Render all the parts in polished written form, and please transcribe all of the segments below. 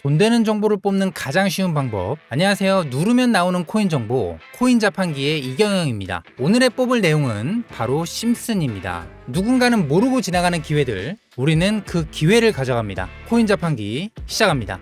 돈 되는 정보를 뽑는 가장 쉬운 방법. 안녕하세요. 누르면 나오는 코인 정보, 코인 자판기의 이경영입니다. 오늘의 뽑을 내용은 바로 심슨입니다. 누군가는 모르고 지나가는 기회들, 우리는 그 기회를 가져갑니다. 코인 자판기 시작합니다.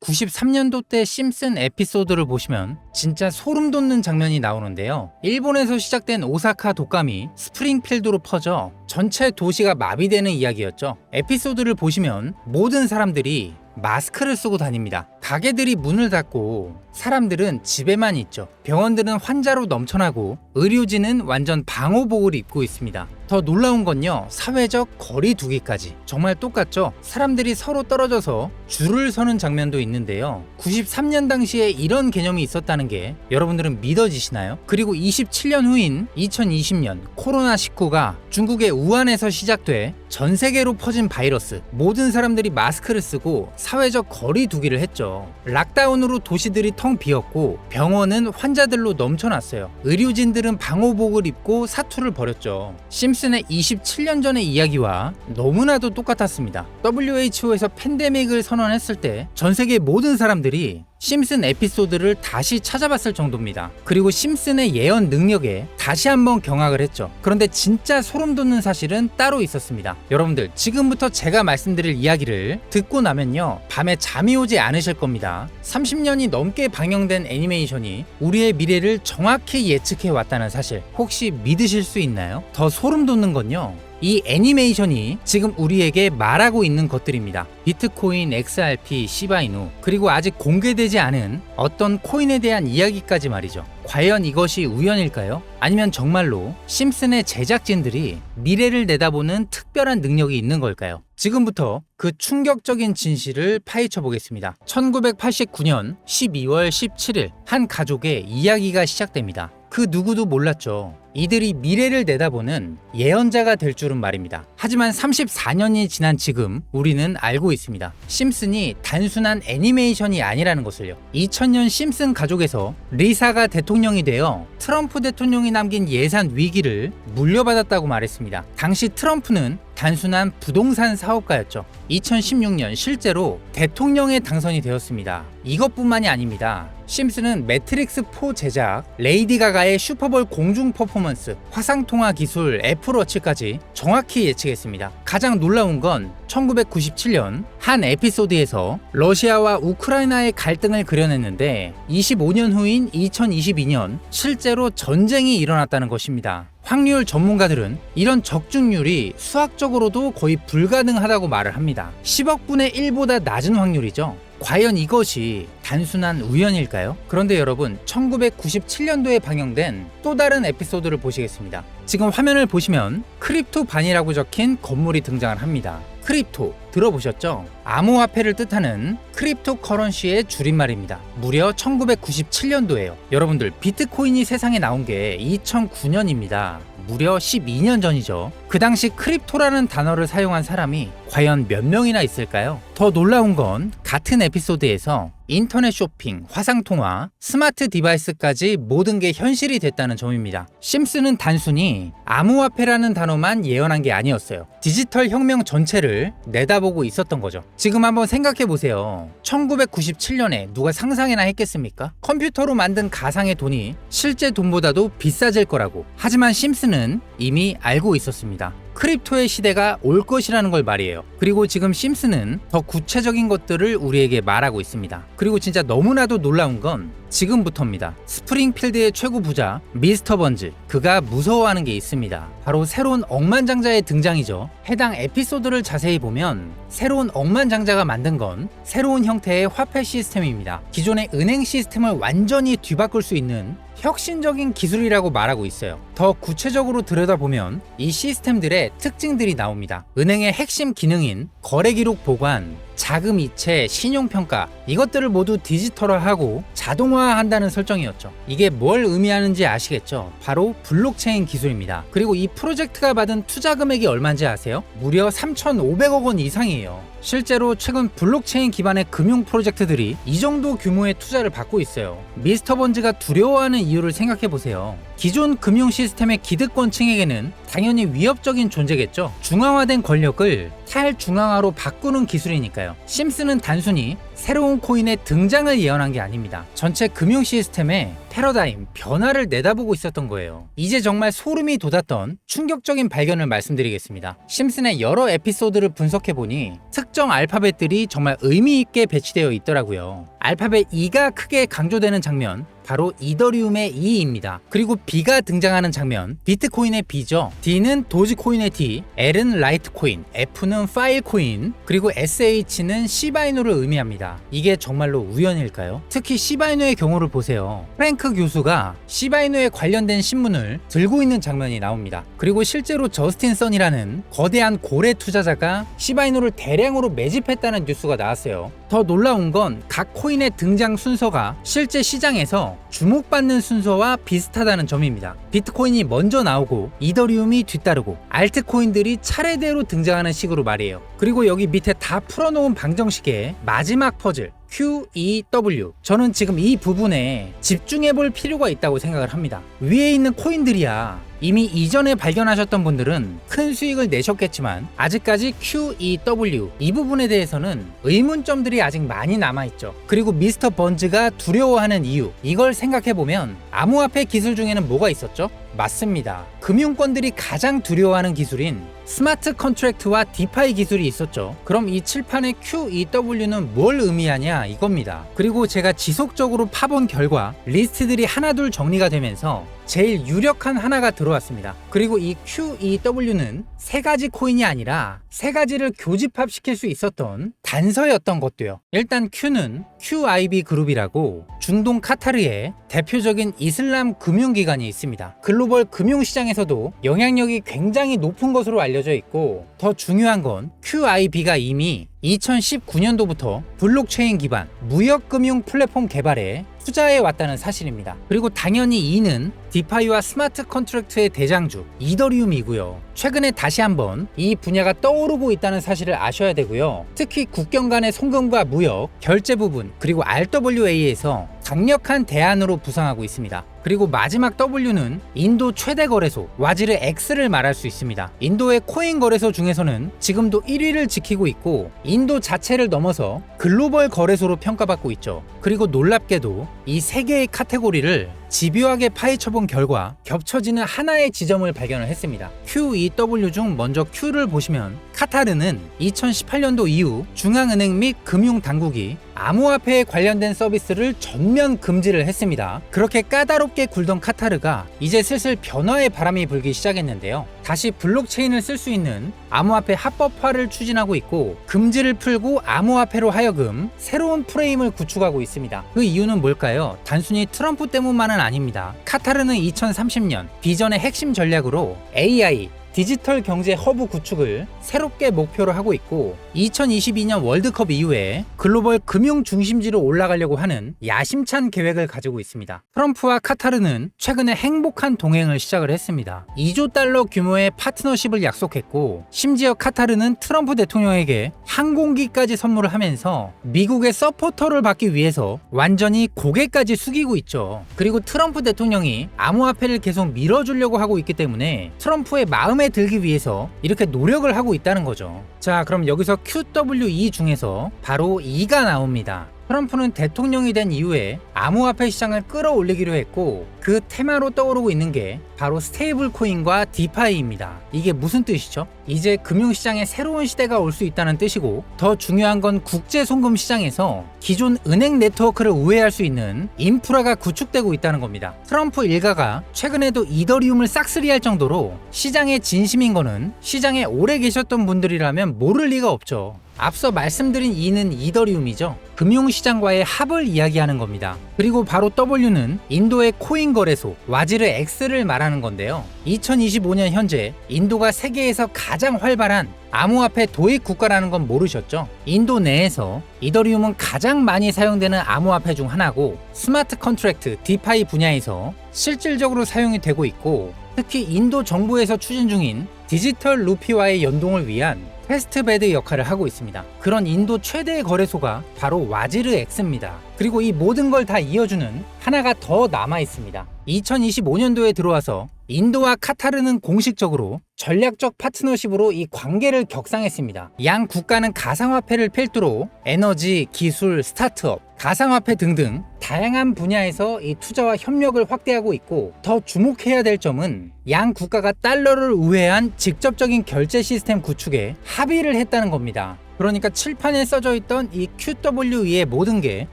93년도 때 심슨 에피소드를 보시면 진짜 소름 돋는 장면이 나오는데요. 일본에서 시작된 오사카 독감이 스프링필드로 퍼져 전체 도시가 마비되는 이야기였죠. 에피소드를 보시면 모든 사람들이 마스크를 쓰고 다닙니다. 가게들이 문을 닫고 사람들은 집에만 있죠. 병원들은 환자로 넘쳐나고 의료진은 완전 방호복을 입고 있습니다. 더 놀라운 건요, 사회적 거리 두기까지. 정말 똑같죠? 사람들이 서로 떨어져서 줄을 서는 장면도 있는데요. 93년 당시에 이런 개념이 있었다는 게 여러분들은 믿어지시나요? 그리고 27년 후인 2020년 코로나19가 중국의 우한에서 시작돼 전 세계로 퍼진 바이러스. 모든 사람들이 마스크를 쓰고 사회적 거리 두기를 했죠. 락다운으로 도시들이 텅 비었고 병원은 환자들로 넘쳐났어요. 의료진들은 방호복을 입고 사투를 벌였죠. 심슨의 27년 전의 이야기와 너무나도 똑같았습니다. WHO에서 팬데믹을 선언했을 때 전 세계 모든 사람들이 심슨 에피소드를 다시 찾아봤을 정도입니다. 그리고 심슨의 예언 능력에 다시 한번 경악을 했죠. 그런데 진짜 소름 돋는 사실은 따로 있었습니다. 여러분들, 지금부터 제가 말씀드릴 이야기를 듣고 나면요, 밤에 잠이 오지 않으실 겁니다. 30년이 넘게 방영된 애니메이션이 우리의 미래를 정확히 예측해 왔다는 사실, 혹시 믿으실 수 있나요? 더 소름 돋는 건요, 이 애니메이션이 지금 우리에게 말하고 있는 것들입니다. 비트코인, XRP, 시바이누, 그리고 아직 공개되지 않은 어떤 코인에 대한 이야기까지 말이죠. 과연 이것이 우연일까요? 아니면 정말로 심슨의 제작진들이 미래를 내다보는 특별한 능력이 있는 걸까요? 지금부터 그 충격적인 진실을 파헤쳐 보겠습니다. 1989년 12월 17일 한 가족의 이야기가 시작됩니다. 그 누구도 몰랐죠. 이들이 미래를 내다보는 예언자가 될 줄은 말입니다. 하지만 34년이 지난 지금 우리는 알고 있습니다. 심슨이 단순한 애니메이션이 아니라는 것을요. 2000년 심슨 가족에서 리사가 대통령이 되어 트럼프 대통령이 남긴 예산 위기를 물려받았다고 말했습니다. 당시 트럼프는 단순한 부동산 사업가였죠. 2016년 실제로 대통령에 당선이 되었습니다. 이것뿐만이 아닙니다. 심슨은 매트릭스4 제작, 레이디 가가의 슈퍼볼 공중 퍼포먼스, 화상통화 기술, 애플워치까지 정확히 예측했습니다. 가장 놀라운 건 1997년 한 에피소드에서 러시아와 우크라이나의 갈등을 그려냈는데 25년 후인 2022년 실제로 전쟁이 일어났다는 것입니다. 확률 전문가들은 이런 적중률이 수학적으로도 거의 불가능하다고 말을 합니다. 10억 분의 1보다 낮은 확률이죠. 과연 이것이 단순한 우연일까요? 그런데 여러분, 1997년도에 방영된 또 다른 에피소드를 보시겠습니다. 지금 화면을 보시면 크립토반이라고 적힌 건물이 등장을 합니다. 크립토 들어보셨죠? 암호화폐를 뜻하는 크립토 커런시의 줄임말입니다. 무려 1997년도에요. 여러분들, 비트코인이 세상에 나온 게 2009년입니다. 무려 12년 전이죠. 그 당시 크립토라는 단어를 사용한 사람이 과연 몇 명이나 있을까요? 더 놀라운 건 같은 에피소드에서 인터넷 쇼핑, 화상통화, 스마트 디바이스까지 모든 게 현실이 됐다는 점입니다. 심슨은 단순히 암호화폐라는 단어만 예언한 게 아니었어요. 디지털 혁명 전체를 내다보고 있었던 거죠. 지금 한번 생각해 보세요. 1997년에 누가 상상이나 했겠습니까? 컴퓨터로 만든 가상의 돈이 실제 돈보다도 비싸질 거라고. 하지만 심슨은 이미 알고 있었습니다. 크립토의 시대가 올 것이라는 걸 말이에요. 그리고 지금 심슨은 더 구체적인 것들을 우리에게 말하고 있습니다. 그리고 진짜 너무나도 놀라운 건 지금부터입니다. 스프링필드의 최고 부자 미스터 번즈, 그가 무서워하는 게 있습니다. 바로 새로운 억만장자의 등장이죠. 해당 에피소드를 자세히 보면 새로운 억만장자가 만든 건 새로운 형태의 화폐 시스템입니다. 기존의 은행 시스템을 완전히 뒤바꿀 수 있는 혁신적인 기술이라고 말하고 있어요. 더 구체적으로 들여다보면 이 시스템들의 특징들이 나옵니다. 은행의 핵심 기능인 거래기록 보관, 자금 이체, 신용평가, 이것들을 모두 디지털화하고 자동화한다는 설정이었죠. 이게 뭘 의미하는지 아시겠죠? 바로 블록체인 기술입니다. 그리고 이 프로젝트가 받은 투자 금액이 얼마인지 아세요? 무려 3,500억 원 이상이에요. 실제로 최근 블록체인 기반의 금융 프로젝트들이 이 정도 규모의 투자를 받고 있어요. 미스터 번즈가 두려워하는 이유를 생각해보세요. 기존 금융 시스템의 기득권층에게는 당연히 위협적인 존재겠죠. 중앙화된 권력을 탈중앙화로 바꾸는 기술이니까요. 심슨은 단순히 새로운 코인의 등장을 예언한 게 아닙니다. 전체 금융 시스템의 패러다임, 변화를 내다보고 있었던 거예요. 이제 정말 소름이 돋았던 충격적인 발견을 말씀드리겠습니다. 심슨의 여러 에피소드를 분석해보니 특정 알파벳들이 정말 의미 있게 배치되어 있더라고요. 알파벳 E가 크게 강조되는 장면, 바로 이더리움의 E입니다. 그리고 B가 등장하는 장면, 비트코인의 B죠. D는 도지코인의 D, L은 라이트코인, F는 파일코인, 그리고 SH는 시바이누를 의미합니다. 이게 정말로 우연일까요? 특히 시바이누의 경우를 보세요. 프랭크 교수가 시바이누에 관련된 신문을 들고 있는 장면이 나옵니다. 그리고 실제로 저스틴 선이라는 거대한 고래 투자자가 시바이누를 대량으로 매집했다는 뉴스가 나왔어요. 더 놀라운 건 각 코인의 등장 순서가 실제 시장에서 주목받는 순서와 비슷하다는 점입니다. 비트코인이 먼저 나오고 이더리움이 뒤따르고 알트코인들이 차례대로 등장하는 식으로 말이에요. 그리고 여기 밑에 다 풀어놓은 방정식의 마지막 퍼즐 QEW, 저는 지금 이 부분에 집중해볼 필요가 있다고 생각을 합니다. 위에 있는 코인들이야 이미 이전에 발견하셨던 분들은 큰 수익을 내셨겠지만 아직까지 QEW 이 부분에 대해서는 의문점들이 아직 많이 남아있죠. 그리고 미스터 번즈가 두려워하는 이유, 이걸 생각해보면 암호화폐 기술 중에는 뭐가 있었죠? 맞습니다. 금융권들이 가장 두려워하는 기술인 스마트 컨트랙트와 디파이 기술이 있었죠. 그럼 이 칠판의 QEW는 뭘 의미하냐 이겁니다. 그리고 제가 지속적으로 파본 결과 리스트들이 하나둘 정리가 되면서 제일 유력한 하나가 들어왔습니다. 그리고 이 QEW는 세 가지 코인이 아니라 세 가지를 교집합시킬 수 있었던 단서였던 것도요. 일단 Q는 QIB 그룹이라고 중동 카타르에 대표적인 이슬람 금융기관이 있습니다. 글로벌 금융시장에서도 영향력이 굉장히 높은 것으로 알려져 있고, 더 중요한 건 QIB가 이미 2019년도부터 블록체인 기반 무역금융 플랫폼 개발에 투자해 왔다는 사실입니다. 그리고 당연히 E는 디파이와 스마트 컨트랙트의 대장주 이더리움이고요. 최근에 다시 한번 이 분야가 떠오르고 있다는 사실을 아셔야 되고요. 특히 국경 간의 송금과 무역, 결제 부분, 그리고 RWA에서 강력한 대안으로 부상하고 있습니다. 그리고 마지막 W는 인도 최대 거래소 와지르 X를 말할 수 있습니다. 인도의 코인 거래소 중에서는 지금도 1위를 지키고 있고 인도 자체를 넘어서 글로벌 거래소로 평가받고 있죠. 그리고 놀랍게도 이 세 개의 카테고리를 집요하게 파헤쳐본 결과 겹쳐지는 하나의 지점을 발견을 했습니다. QEW 중 먼저 Q를 보시면 카타르는 2018년도 이후 중앙은행 및 금융당국이 암호화폐에 관련된 서비스를 전면 금지를 했습니다. 그렇게 까다롭게 굴던 카타르가 이제 슬슬 변화의 바람이 불기 시작했는데요. 다시 블록체인을 쓸 수 있는 암호화폐 합법화를 추진하고 있고 금지를 풀고 암호화폐로 하여금 새로운 프레임을 구축하고 있습니다. 그 이유는 뭘까요? 단순히 트럼프 때문만은 아닙니다. 카타르는 2030년 비전의 핵심 전략으로 AI 디지털 경제 허브 구축을 새롭게 목표로 하고 있고 2022년 월드컵 이후에 글로벌 금융 중심지로 올라가려고 하는 야심찬 계획을 가지고 있습니다. 트럼프와 카타르는 최근에 행복한 동행을 시작을 했습니다. 2조 달러 규모의 파트너십을 약속했고 심지어 카타르는 트럼프 대통령에게 항공기까지 선물을 하면서 미국의 서포터를 받기 위해서 완전히 고개까지 숙이고 있죠. 그리고 트럼프 대통령이 암호화폐를 계속 밀어주려고 하고 있기 때문에 트럼프의 마음에 들기 위해서 이렇게 노력을 하고 있다는 거죠. 자, 그럼 여기서 QWE 중에서 바로 E가 나옵니다. 트럼프는 대통령이 된 이후에 암호화폐 시장을 끌어올리기로 했고 그 테마로 떠오르고 있는 게 바로 스테이블 코인과 디파이입니다. 이게 무슨 뜻이죠? 이제 금융시장에 새로운 시대가 올 수 있다는 뜻이고 더 중요한 건 국제 송금 시장에서 기존 은행 네트워크를 우회할 수 있는 인프라가 구축되고 있다는 겁니다. 트럼프 일가가 최근에도 이더리움을 싹쓸이할 정도로 시장에 진심인 거는 시장에 오래 계셨던 분들이라면 모를 리가 없죠. 앞서 말씀드린 E는 이더리움이죠. 금융시장과의 합을 이야기하는 겁니다. 그리고 바로 W는 인도의 코인 거래소 와지르 X를 말하는 건데요. 2025년 현재 인도가 세계에서 가장 활발한 암호화폐 도입 국가라는 건 모르셨죠? 인도 내에서 이더리움은 가장 많이 사용되는 암호화폐 중 하나고 스마트 컨트랙트 디파이 분야에서 실질적으로 사용이 되고 있고, 특히 인도 정부에서 추진 중인 디지털 루피와의 연동을 위한 테스트베드 역할을 하고 있습니다. 그런 인도 최대의 거래소가 바로 와지르 X입니다. 그리고 이 모든 걸 다 이어주는 하나가 더 남아 있습니다. 2025년도에 들어와서 인도와 카타르는 공식적으로 전략적 파트너십으로 이 관계를 격상했습니다. 양 국가는 가상화폐를 필두로 에너지, 기술, 스타트업, 가상화폐 등등 다양한 분야에서 이 투자와 협력을 확대하고 있고, 더 주목해야 될 점은 양 국가가 달러를 우회한 직접적인 결제 시스템 구축에 합의를 했다는 겁니다. 그러니까 칠판에 써져 있던 이 QWE의 모든 게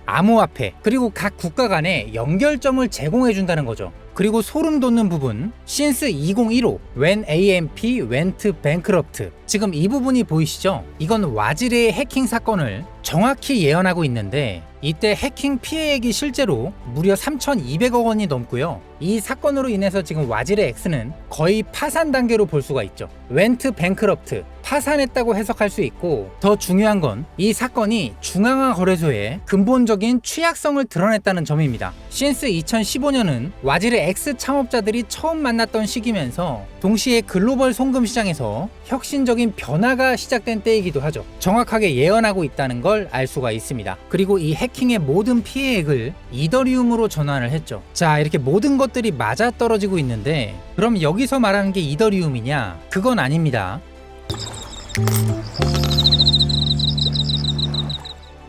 암호화폐, 그리고 각 국가 간의 연결점을 제공해 준다는 거죠. 그리고 소름 돋는 부분, since 2015 when AMP went bankrupt, 지금 이 부분이 보이시죠? 이건 와지르의 해킹 사건을 정확히 예언하고 있는데, 이때 해킹 피해액이 실제로 무려 3,200억 원이 넘고요. 이 사건으로 인해서 지금 와지르 X는 거의 파산 단계로 볼 수가 있죠. went bankrupt, 파산했다고 해석할 수 있고, 더 중요한 건 이 사건이 중앙화 거래소의 근본적인 취약성을 드러냈다는 점입니다. since 2015년은 와지르 X 창업자들이 처음 만났던 시기면서 동시에 글로벌 송금 시장에서 혁신적인 변화가 시작된 때이기도 하죠. 정확하게 예언하고 있다는 걸 알 수가 있습니다. 그리고 이 해킹의 모든 피해액을 이더리움으로 전환을 했죠. 자, 이렇게 모든 것들이 맞아떨어지고 있는데, 그럼 여기서 말하는 게 이더리움이냐? 그건 아닙니다.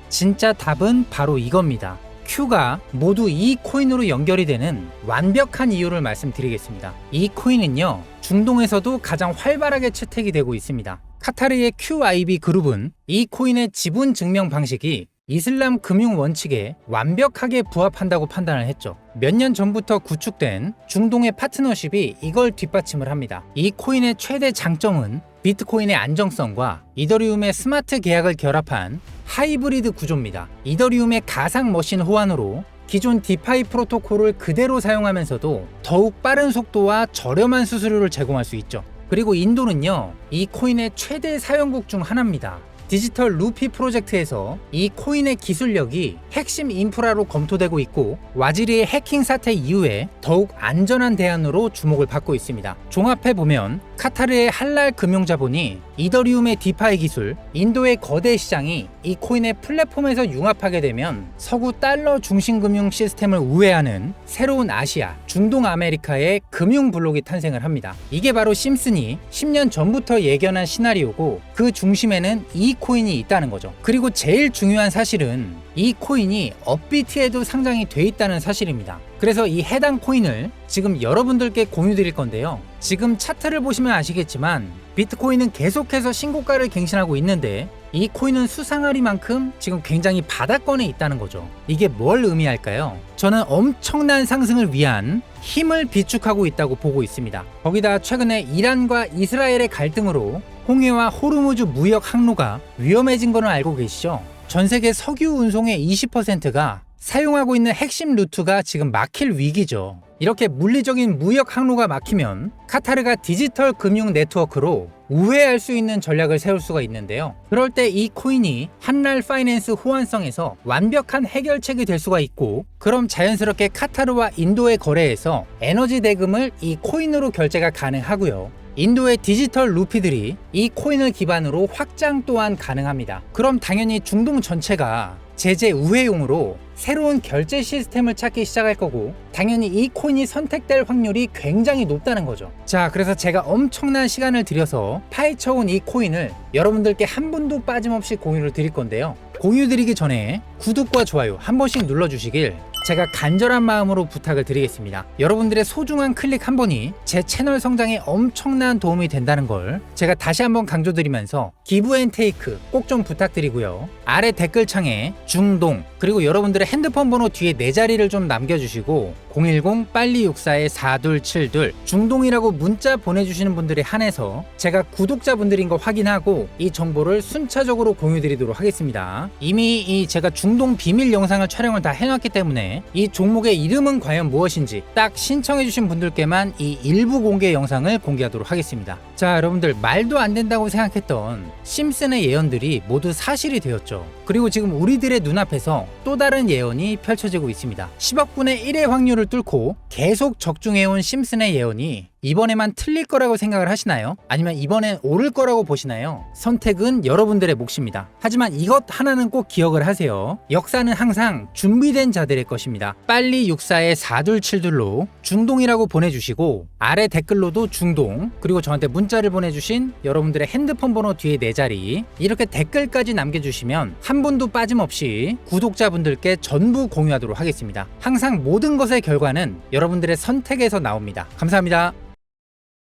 진짜 답은 바로 이겁니다. Q가 모두 이 코인으로 연결이 되는 완벽한 이유를 말씀드리겠습니다. 이 코인은요, 중동에서도 가장 활발하게 채택이 되고 있습니다. 카타르의 QIB 그룹은 이 코인의 지분 증명 방식이 이슬람 금융 원칙에 완벽하게 부합한다고 판단을 했죠. 몇 년 전부터 구축된 중동의 파트너십이 이걸 뒷받침을 합니다. 이 코인의 최대 장점은 비트코인의 안정성과 이더리움의 스마트 계약을 결합한 하이브리드 구조입니다. 이더리움의 가상 머신 호환으로 기존 디파이 프로토콜을 그대로 사용하면서도 더욱 빠른 속도와 저렴한 수수료를 제공할 수 있죠. 그리고 인도는요, 이 코인의 최대 사용국 중 하나입니다. 디지털 루피 프로젝트에서 이 코인의 기술력이 핵심 인프라로 검토되고 있고, 와지르의 해킹 사태 이후에 더욱 안전한 대안으로 주목을 받고 있습니다. 종합해보면 카타르의 할랄 금융자본이 이더리움의 디파이 기술, 인도의 거대 시장이 이 코인의 플랫폼에서 융합하게 되면 서구 달러 중심 금융 시스템을 우회하는 새로운 아시아, 중동 아메리카의 금융 블록이 탄생을 합니다. 이게 바로 심슨이 10년 전부터 예견한 시나리오고, 그 중심에는 이 코인이 있다는 거죠. 그리고 제일 중요한 사실은 이 코인이 업비트에도 상장이 돼 있다는 사실입니다. 그래서 이 해당 코인을 지금 여러분들께 공유 드릴 건데요. 지금 차트를 보시면 아시겠지만 비트코인은 계속해서 신고가를 갱신하고 있는데, 이 코인은 수상하리만큼 지금 굉장히 바닥권에 있다는 거죠. 이게 뭘 의미할까요? 저는 엄청난 상승을 위한 힘을 비축하고 있다고 보고 있습니다. 거기다 최근에 이란과 이스라엘의 갈등으로 홍해와 호르무즈 무역 항로가 위험해진 거는 알고 계시죠? 전 세계 석유 운송의 20%가 사용하고 있는 핵심 루트가 지금 막힐 위기죠. 이렇게 물리적인 무역 항로가 막히면 카타르가 디지털 금융 네트워크로 우회할 수 있는 전략을 세울 수가 있는데요. 그럴 때 이 코인이 한랄 파이낸스 호환성에서 완벽한 해결책이 될 수가 있고, 그럼 자연스럽게 카타르와 인도의 거래에서 에너지 대금을 이 코인으로 결제가 가능하고요. 인도의 디지털 루피들이 이 코인을 기반으로 확장 또한 가능합니다. 그럼 당연히 중동 전체가 제재 우회용으로 새로운 결제 시스템을 찾기 시작할 거고, 당연히 이 코인이 선택될 확률이 굉장히 높다는 거죠. 자, 그래서 제가 엄청난 시간을 들여서 파헤쳐온 이 코인을 여러분들께 한 분도 빠짐없이 공유를 드릴 건데요. 공유 드리기 전에 구독과 좋아요 한 번씩 눌러주시길 제가 간절한 마음으로 부탁을 드리겠습니다. 여러분들의 소중한 클릭 한 번이 제 채널 성장에 엄청난 도움이 된다는 걸 제가 다시 한번 강조드리면서 기브 앤 테이크 꼭 좀 부탁드리고요. 아래 댓글창에 중동, 그리고 여러분들의 핸드폰 번호 뒤에 네 자리를 좀 남겨주시고 010-8264-4272 중동이라고 문자 보내주시는 분들에 한해서 제가 구독자분들인 거 확인하고 이 정보를 순차적으로 공유드리도록 하겠습니다. 이미 제가 중동 비밀 영상을 촬영을 다 해놨기 때문에 때문에 이 종목의 이름은 과연 무엇인지 딱 신청해주신 분들께만 이 일부 공개 영상을 공개하도록 하겠습니다. 자, 여러분들, 말도 안 된다고 생각했던 심슨의 예언들이 모두 사실이 되었죠. 그리고 지금 우리들의 눈앞에서 또 다른 예언이 펼쳐지고 있습니다. 10억 분의 1의 확률을 뚫고 계속 적중해온 심슨의 예언이 이번에만 틀릴 거라고 생각을 하시나요? 아니면 이번엔 옳을 거라고 보시나요? 선택은 여러분들의 몫입니다. 하지만 이것 하나는 꼭 기억을 하세요. 역사는 항상 준비된 자들의 것입니다. 빨리 64에 4둘7둘로 중동이라고 보내주시고 아래 댓글로도 중동, 그리고 저한테 문자를 보내주신 여러분들의 핸드폰 번호 뒤에 4자리 이렇게 댓글까지 남겨주시면 한 분도 빠짐없이 구독자분들께 전부 공유하도록 하겠습니다. 항상 모든 것의 결과는 여러분들의 선택에서 나옵니다. 감사합니다.